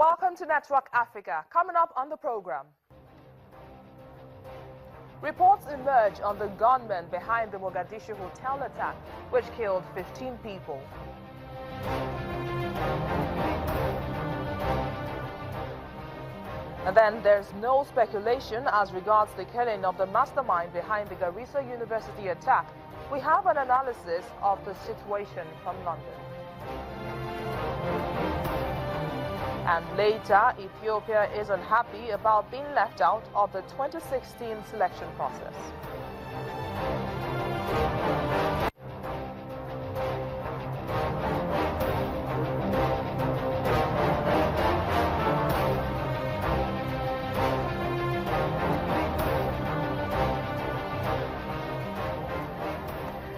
Welcome to Network Africa. Coming up on the program, reports emerge on the gunmen behind the Mogadishu hotel attack, which killed 15 people. And then there's no speculation as regards the killing of the mastermind behind the Garissa University attack. We have an analysis of the situation from London. And later, Ethiopia is unhappy about being left out of the 2016 selection process.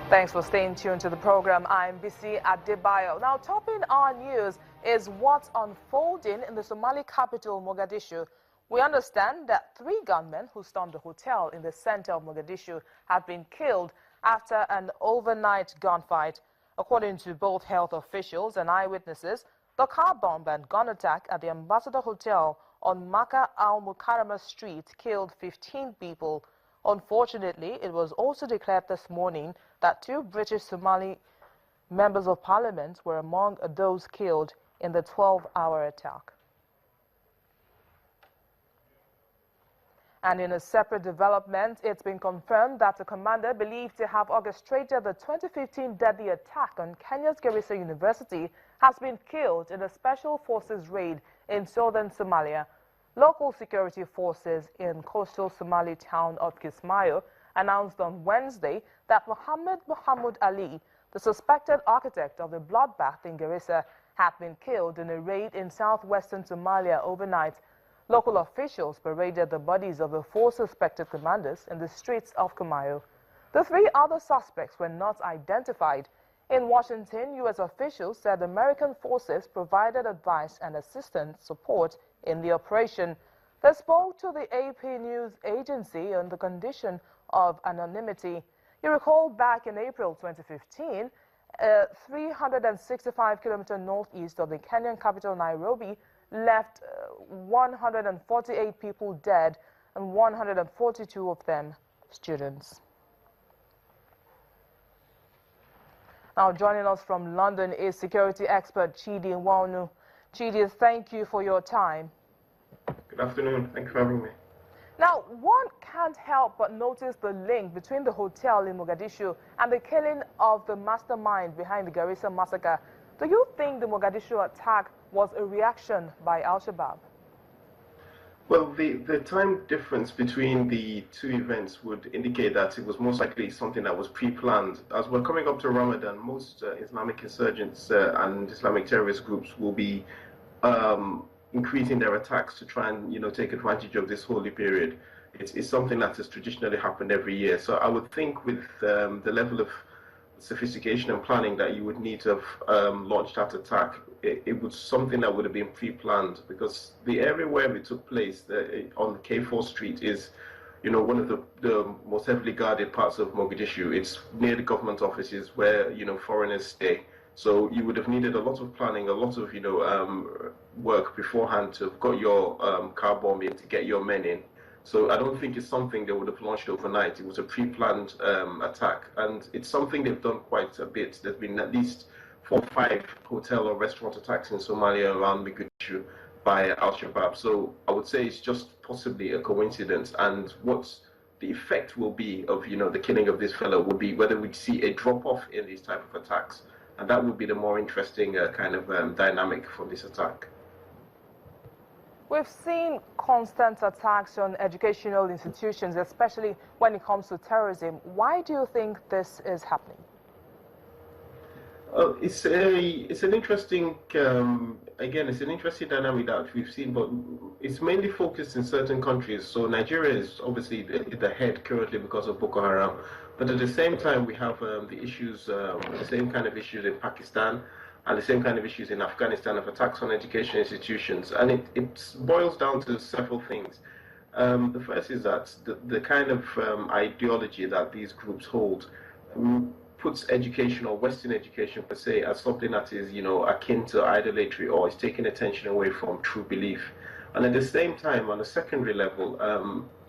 Thanks for staying tuned to the program. I'm Bisi Adebayo. Now, topping our news is what's unfolding in the Somali capital, Mogadishu. We understand that 3 gunmen who stormed a hotel in the center of Mogadishu have been killed after an overnight gunfight. According to both health officials and eyewitnesses, the car bomb and gun attack at the Ambassador Hotel on Maka al-Mukarrama Street killed 15 people. Unfortunately, it was also declared this morning that 2 British Somali members of parliament were among those killed in the 12-hour attack. And in a separate development, it's been confirmed that the commander believed to have orchestrated the 2015 deadly attack on Kenya's Garissa University has been killed in a special forces raid in southern Somalia. Local security forces in coastal Somali town of Kismayo announced on Wednesday that Muhammad Ali, the suspected architect of the bloodbath in Garissa, had been killed in a raid in southwestern Somalia overnight. Local officials paraded the bodies of the 4 suspected commanders in the streets of Kismayo. The 3 other suspects were not identified. In Washington, U.S. officials said American forces provided advice and assistance support in the operation. They spoke to the AP News Agency on the condition of anonymity. You recall back in April 2015, 365-kilometer northeast of the Kenyan capital Nairobi left 148 people dead and 142 of them students. Now joining us from London is security expert Chidi Nwanu. Chidi, thank you for your time. Good afternoon. Thank you for having me. Now, one can't help but notice the link between the hotel in Mogadishu and the killing of the mastermind behind the Garissa Massacre. Do you think the Mogadishu attack was a reaction by Al-Shabaab? Well, the time difference between the 2 events would indicate that it was most likely something that was pre-planned. As we're coming up to Ramadan, most Islamic insurgents and Islamic terrorist groups will be increasing their attacks to try and take advantage of this holy period. It's something that has traditionally happened every year. So I would think with the level of sophistication and planning that you would need to have launched that attack, it was something that would have been pre-planned, because the area where it took place on K4 Street is one of the most heavily guarded parts of Mogadishu. It's near the government offices where foreigners stay. So you would have needed a lot of planning, a lot of work beforehand to have got your car bomb in, to get your men in. So I don't think it's something they would have launched overnight. It was a pre-planned attack, and it's something they've done quite a bit. There's been at least 4 or 5 hotel or restaurant attacks in Somalia around Mogadishu by Al-Shabaab. So I would say it's just possibly a coincidence, and what the effect will be of the killing of this fellow will be whether we see a drop-off in these type of attacks, and that would be the more interesting kind of dynamic from this attack. We've seen constant attacks on educational institutions, especially when it comes to terrorism. Why do you think this is happening? It's an interesting, again, it's an interesting dynamic that we've seen, but it's mainly focused in certain countries. So Nigeria is obviously the head currently because of Boko Haram, but at the same time we have the issues, the same kind of issues in Pakistan, and the same kind of issues in Afghanistan of attacks on education institutions. And it boils down to several things. The first is that the kind of ideology that these groups hold puts education or Western education per se as something that is, akin to idolatry or is taking attention away from true belief. And at the same time, on a secondary level,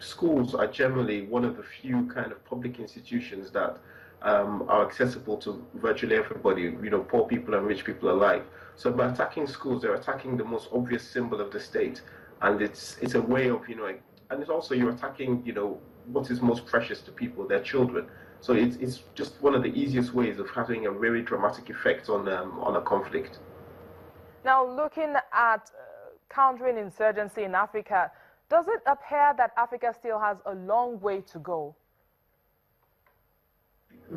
schools are generally one of the few kind of public institutions that are accessible to virtually everybody, poor people and rich people alike. So by attacking schools, they're attacking the most obvious symbol of the state, and it's a way of, and it's also you're attacking, what is most precious to people, their children. So it's just one of the easiest ways of having a very dramatic effect on a conflict. Now, looking at countering insurgency in Africa, does it appear that Africa still has a long way to go?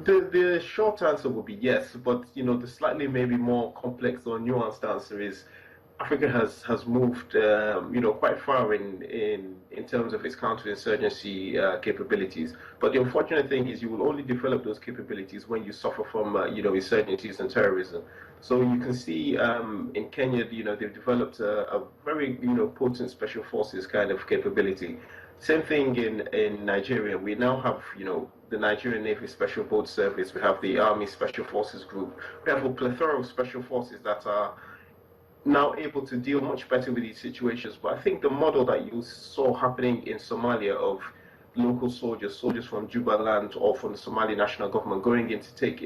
The short answer would be yes, but the slightly maybe more complex or nuanced answer is Africa has moved quite far in terms of its counterinsurgency capabilities. But the unfortunate thing is you will only develop those capabilities when you suffer from insurgencies and terrorism. So you can see in Kenya, they've developed a very potent special forces kind of capability. Same thing in Nigeria. We now have the Nigerian Navy Special Boat Service. We have the Army Special Forces Group. We have a plethora of special forces that are now able to deal much better with these situations. But I think the model that you saw happening in Somalia of local soldiers from Jubaland or from the Somali national government going in to take,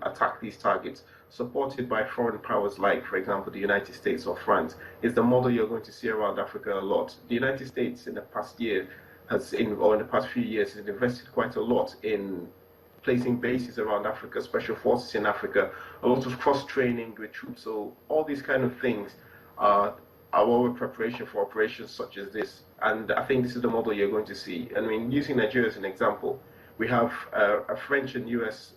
attack these targets, supported by foreign powers like, for example, the United States or France, is the model you're going to see around Africa a lot. The United States in the past year in the past few years has invested quite a lot in placing bases around Africa, special forces in Africa, a lot of cross-training with troops. So all these kind of things are our preparation for operations such as this. And I think this is the model you're going to see. I mean, using Nigeria as an example, we have a French and US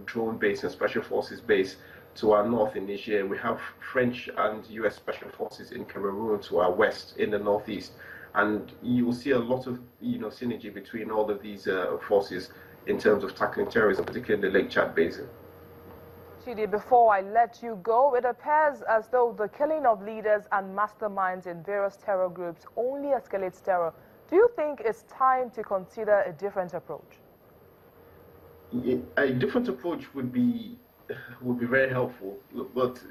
drone base and special forces base to our north in Niger. We have French and US special forces in Cameroon to our west in the northeast. And you will see a lot of synergy between all of these forces in terms of tackling terrorism, particularly in the Lake Chad Basin. Chidi, before I let you go, it appears as though the killing of leaders and masterminds in various terror groups only escalates terror. Do you think it's time to consider a different approach? A different approach would be very helpful, but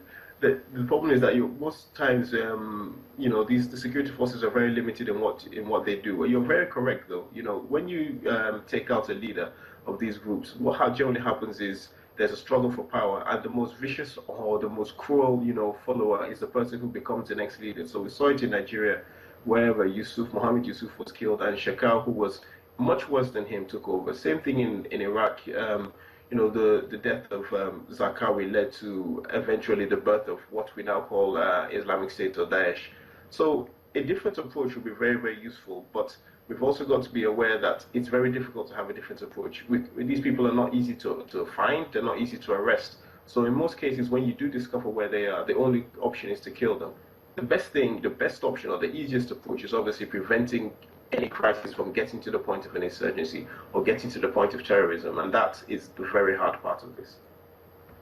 the problem is that most times, the security forces are very limited in what they do. You're very correct, though. When you take out a leader of these groups, what generally happens is there's a struggle for power, and the most vicious or the most cruel, follower is the person who becomes the next leader. So we saw it in Nigeria, where Mohammed Yusuf was killed, and Shekau, who was much worse than him, took over. Same thing in Iraq. The death of Zarqawi led to eventually the birth of what we now call Islamic State or Daesh. So a different approach would be very, very useful, but we've also got to be aware that it's very difficult to have a different approach. These people are not easy to find, they're not easy to arrest. So in most cases, when you do discover where they are, the only option is to kill them. The best option or the easiest approach is obviously preventing any crisis from getting to the point of an insurgency or getting to the point of terrorism, and that is the very hard part of this.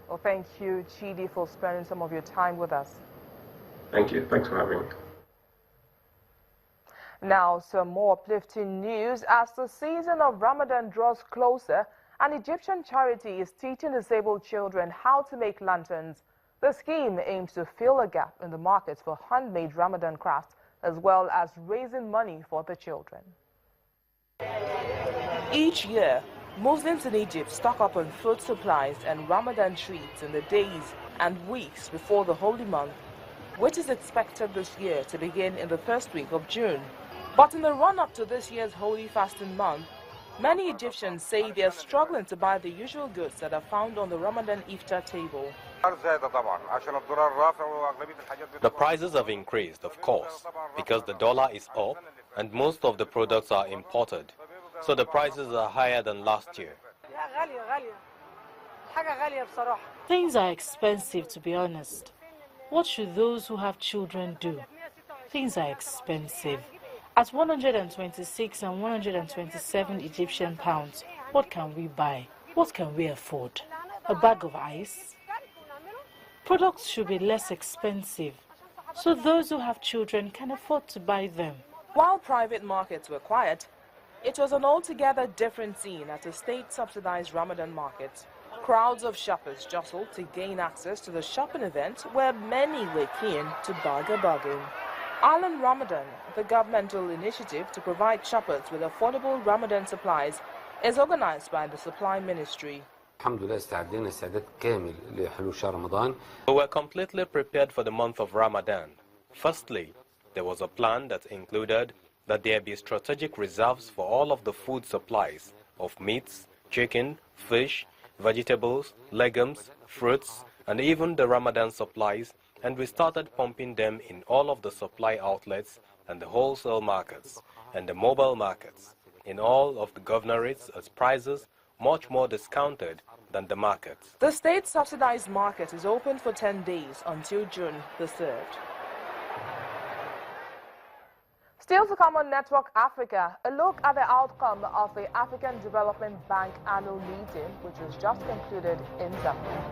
Well, thank you, Chidi, for spending some of your time with us. Thank you. Thanks for having me. Now, some more uplifting news. As the season of Ramadan draws closer, an Egyptian charity is teaching disabled children how to make lanterns. The scheme aims to fill a gap in the market for handmade Ramadan crafts, as well as raising money for the children. Each year, Muslims in Egypt stock up on food supplies and Ramadan treats in the days and weeks before the holy month, which is expected this year to begin in the first week of June. But in the run-up to this year's holy fasting month, many Egyptians say they are struggling to buy the usual goods that are found on the Ramadan iftar table. The prices have increased, of course, because the dollar is up and most of the products are imported. So the prices are higher than last year. Things are expensive, to be honest. What should those who have children do? Things are expensive. At 126 and 127 Egyptian pounds, what can we buy? What can we afford? A bag of ice? Products should be less expensive, so those who have children can afford to buy them. While private markets were quiet, It was an altogether different scene at a state-subsidized Ramadan market. Crowds of shoppers jostled to gain access to the shopping event where many were keen to bargain. Island Ramadan, the governmental initiative to provide shoppers with affordable Ramadan supplies, is organized by the Supply Ministry. We were completely prepared for the month of Ramadan. Firstly, there was a plan that included that there be strategic reserves for all of the food supplies of meats, chicken, fish, vegetables, legumes, fruits, and even the Ramadan supplies, and we started pumping them in all of the supply outlets and the wholesale markets and the mobile markets in all of the governorates as prices much more discounted than the markets. The state-subsidized market is open for 10 days until June the 3rd. Still to come on Network Africa, a look at the outcome of the African Development Bank annual meeting, which was just concluded in Zambia.